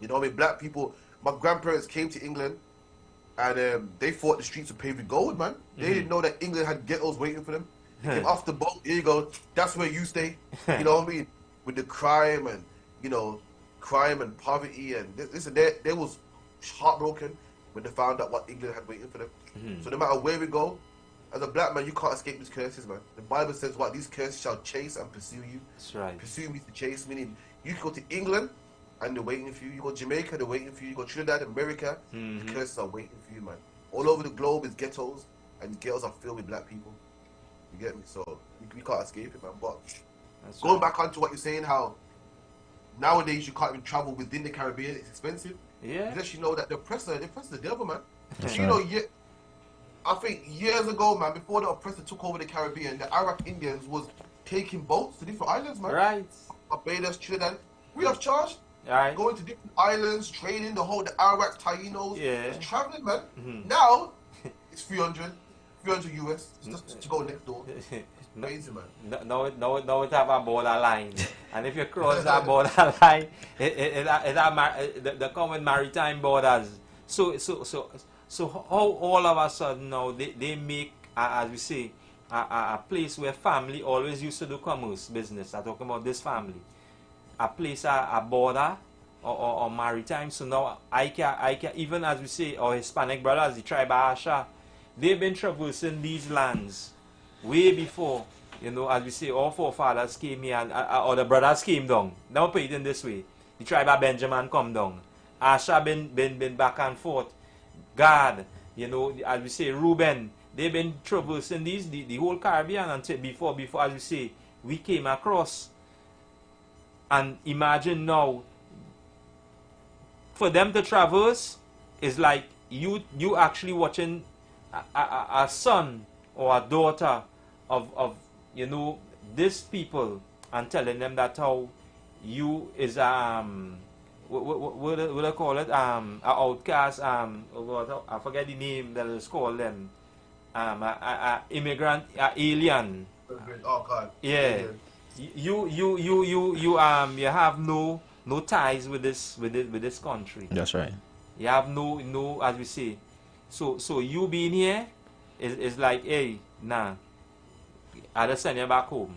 You know what I mean? Black people, my grandparents came to England and they thought the streets were paved with gold, man. They didn't know that England had ghettos waiting for them. They came off the boat, here you go, that's where you stay. You know what I mean? With the crime and, you know, crime and poverty and this and that. They was heartbroken when they found out what England had waiting for them. So no matter where we go, as a black man, you can't escape these curses, man. The Bible says what? These curses shall chase and pursue you. That's right. Pursue me to chase, meaning you can go to England and they're waiting for you. You go to Jamaica, they're waiting for you. You go to Trinidad, America, the curses are waiting for you, man. All over the globe is ghettos, and the ghettos are filled with black people. You get me? So we can't escape it, man. But That's going right. back onto what you're saying, how nowadays you can't even travel within the Caribbean. It's expensive. Yeah. Because you know that the oppressor the devil, man. That's you right. know, I think years ago, man, before the oppressor took over the Caribbean, the Iraq Indians was taking boats to different islands, man. Right. Barbados, Trinidad, free of charge. All right. Going to different islands, trading the Iraq Tainos. Yeah. Just traveling, man. Now it's 300 US just to go next door. Crazy, man. No, it have a borderline, and if you cross that borderline, it have the common maritime borders. So how all of a sudden now they make, as we say, a place where family always used to do commerce business. I'm talking about this family, a place a border or maritime. So now I can even, as we say, our Hispanic brothers, the tribe of Asha, they've been traversing these lands way before, you know, as we say, our forefathers came here and or the brothers came down. Now put it in this way. The tribe of Benjamin come down. Asha been back and forth. God, you know, as we say, Reuben, they've been traversing the whole Caribbean until before, as we say, we came across. And imagine now, for them to traverse is like you actually watching a son or a daughter of you know these people and telling them that how you is what do I call it a outcast oh God, I forget the name that is called them a immigrant a alien. Oh God. Yeah. You have no ties with this country. That's right. You have no as we say. So you being here is like, hey, nah, I just send you back home.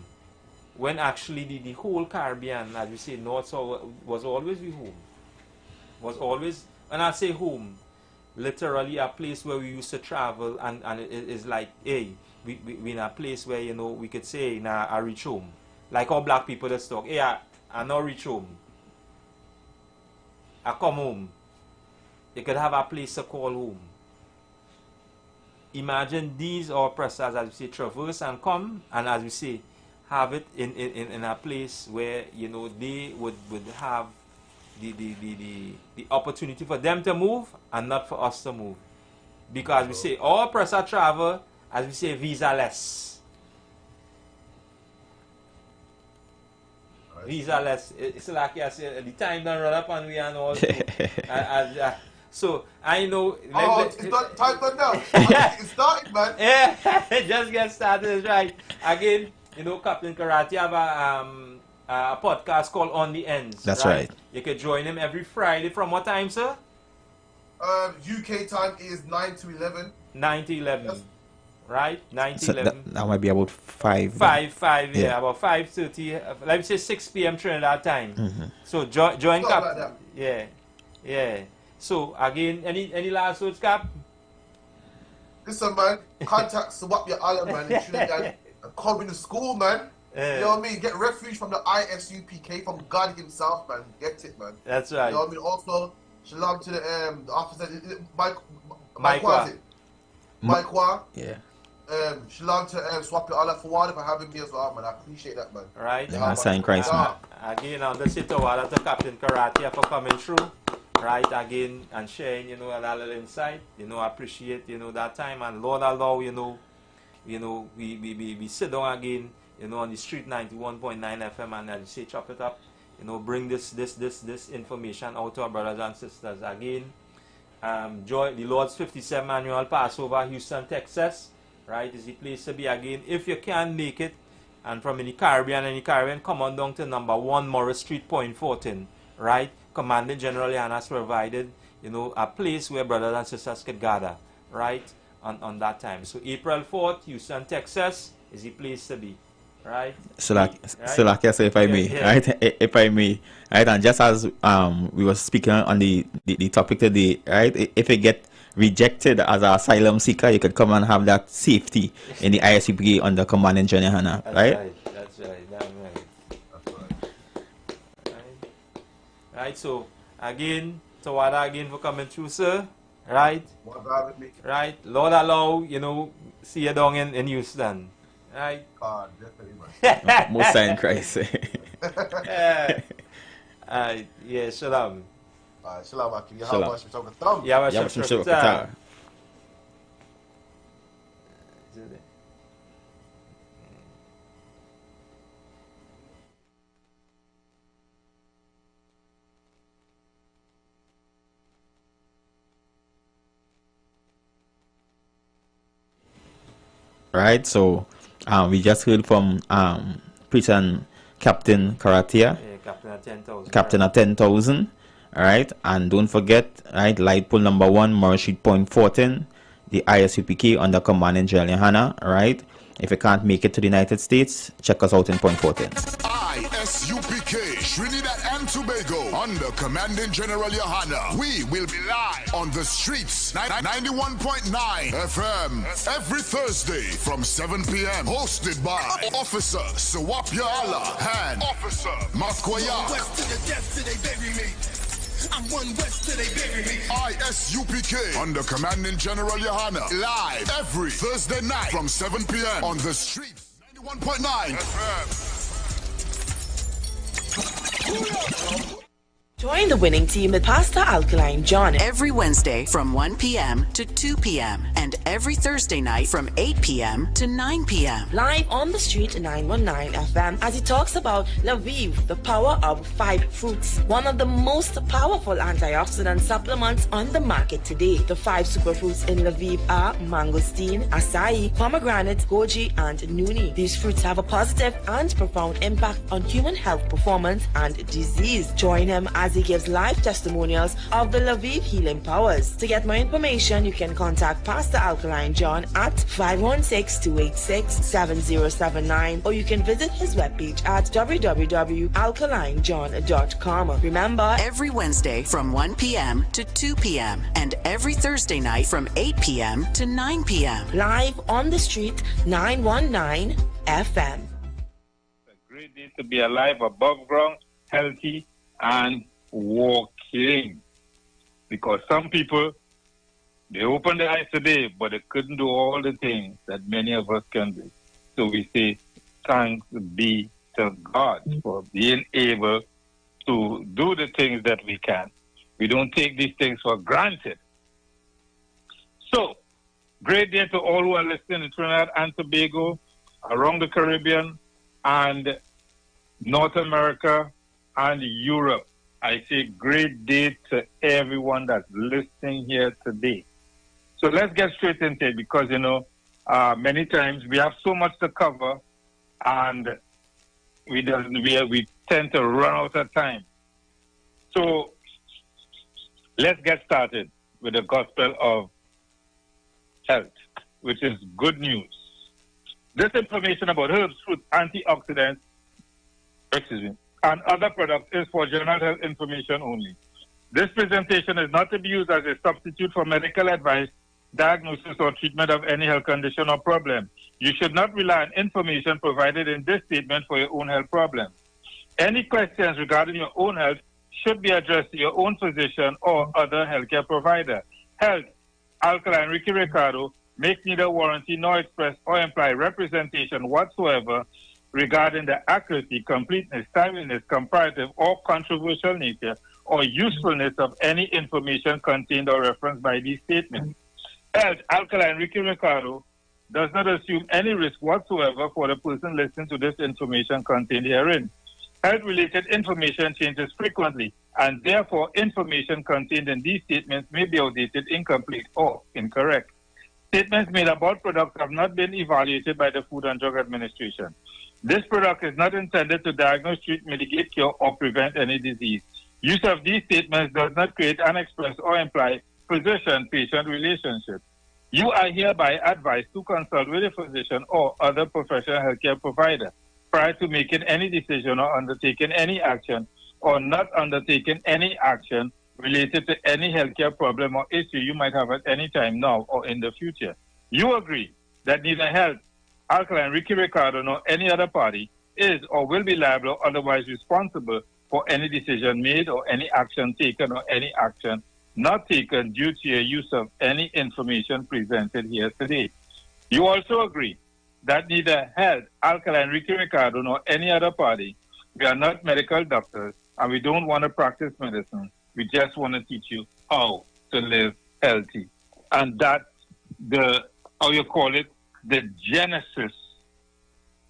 When actually the whole Caribbean, as we say, North South was always the home. Was always, and I say home, literally a place where we used to travel, and it is like, hey, we in a place where, you know, we could say, nah, I reach home. Like how black people just talk, hey, I not reach home. I come home. You could have a place to call home. Imagine these oppressors, as we say, traverse and come, and as we say, have it in a place where, you know, they would have the opportunity for them to move and not for us to move. Because we say, all oppressor travel, as we say, visa-less. Visa-less. It's like I said, the time don't run up on we and all. So I know. It's not time done now. It's started, man. Yeah, just get started, right? Again, you know, Captain Karate have a podcast called On the Ends. That's right. You can join him every Friday from what time, sir? UK time is 9 to 11. 9 to 11. Yes. Right? 9 to So 11. that might be about 5. 5, yeah, about 5:30. Let me say 6 p.m. Trinidad time. Mm-hmm. So join Cap. Like that. Yeah. So again, any last words, Cap? Listen, man, contact Swap Your Island, man, in Trinidad. Come into school, man. You know what I mean? Get refuge from the ISUPK, from God himself, man. Get it, man. That's right. You know what I mean? Also, shalom to the officer, Mike Yeah. Shalom to Swap Your Island for having me as well, man. I appreciate that, man. Right. Yeah, man, sign Christ, man. Again, I'll just say to Captain Karate for coming through. Right, again, and sharing, you know, that little insight, you know, I appreciate, you know, that time, and Lord allow, you know, we sit down again, you know, on the street 91.9 FM, and as you say, chop it up, you know, bring this information out to our brothers and sisters. Again, joy the Lord's 57th annual Passover, Houston, Texas, right, is the place to be again. If you can make it, and from any Caribbean, come on down to number 1 Morris Street, Point Fortin, right? Commanding General has provided, you know, a place where brothers and sisters could gather, right, on that time. So April 4th, Houston, Texas is the place to be, right? So like I say, if I may, right? If I may, right? And just as we were speaking on the topic today, right? If you get rejected as an asylum seeker, you could come and have that safety in the ISUPK under Commanding General Hannah, right? That's right. Right, so again, Tawada again for coming through, sir. Right? Right. Lord allow, you know, see you down in Houston. Right? Definitely, man. Most sign Christ. Yeah, shalom. Shalom, Aki. Shalom. Yeah, Right, so we just heard from Preacher and Captain Karatia, Captain at 10,000, right, and don't forget, right, light pole number 1, Morris Street, Point Fortin, the ISUPK under Commanding General Hannah, right. If you can't make it to the United States, check us out in Point Fortin. ISUPK, Trinidad and Tobago, under Commanding General Yohana. We will be live on the streets, 91.9 FM, every Thursday from 7 p.m. Hosted by Officer Sawapya Allah and Officer Makwaya. West to the death till they bury me. I'm one west till they bury me. ISUPK, under Commanding General Yohana, live every Thursday night from 7 p.m. on the streets, 91.9 FM. Join the winning team with Pastor Alkaline John every Wednesday from 1 p.m. to 2 p.m. and every Thursday night from 8 p.m. to 9 p.m. live on the street 919 FM as he talks about Lviv, the power of 5 fruits, one of the most powerful antioxidant supplements on the market today. The 5 superfruits in Lviv are mangosteen, acai, pomegranate, goji, and nuni. These fruits have a positive and profound impact on human health performance and disease. Join him as he gives live testimonials of the Lviv healing powers. To get more information, you can contact Pastor Alkaline John at 516-286-7079, or you can visit his webpage at www.alkalinejohn.com. Remember, every Wednesday from 1 p.m. to 2 p.m. and every Thursday night from 8 p.m. to 9 p.m. live on the street 919 FM. It's a great day to be alive, above ground, healthy, and walking. Because some people, they opened their eyes today, but they couldn't do all the things that many of us can do. So we say, thanks be to God for being able to do the things that we can. We don't take these things for granted. So, great day to all who are listening in Trinidad and Tobago, around the Caribbean, and North America, and Europe. I say great day to everyone that's listening here today. So let's get straight into it because, many times we have so much to cover and we tend to run out of time. So let's get started with the gospel of health, which is good news. This information about herbs, fruits, antioxidants, and other products is for general health information only. This presentation is not to be used as a substitute for medical advice, diagnosis, or treatment of any health condition or problem. You should not rely on information provided in this statement for your own health problems. Any questions regarding your own health should be addressed to your own physician or other healthcare provider. Health, Alkaline Ricky Ricardo, make neither warranty nor express or imply representation whatsoever regarding the accuracy, completeness, timeliness, comparative, or controversial nature or usefulness of any information contained or referenced by these statements. Health, Alkaline Ricky Ricardo, does not assume any risk whatsoever for the person listening to this information contained herein. Health-related information changes frequently, and therefore information contained in these statements may be outdated, incomplete, or incorrect. Statements made about products have not been evaluated by the Food and Drug Administration. This product is not intended to diagnose, treat, mitigate, cure, or prevent any disease. Use of these statements does not create an express or imply physician-patient relationship. You are hereby advised to consult with a physician or other professional healthcare provider prior to making any decision or undertaking any action or not undertaking any action related to any healthcare problem or issue you might have at any time now or in the future. You agree that neither Health, Alkaline Ricky Ricardo, nor any other party is or will be liable or otherwise responsible for any decision made or any action taken or any action not taken due to your use of any information presented here today. You also agree that neither Health, Alkaline Ricky Ricardo, nor any other party, we are not medical doctors and we don't want to practice medicine. We just want to teach you how to live healthy. And that's the genesis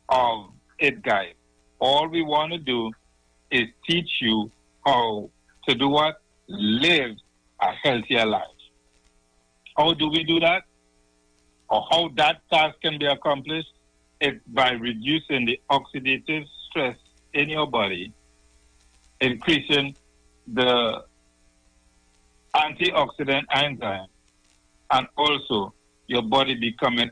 of it, guys. All we want to do is teach you how to do what? Live a healthier life. How do we do that? Or how that task can be accomplished? It's by reducing the oxidative stress in your body, increasing the antioxidant enzyme, and also your body becoming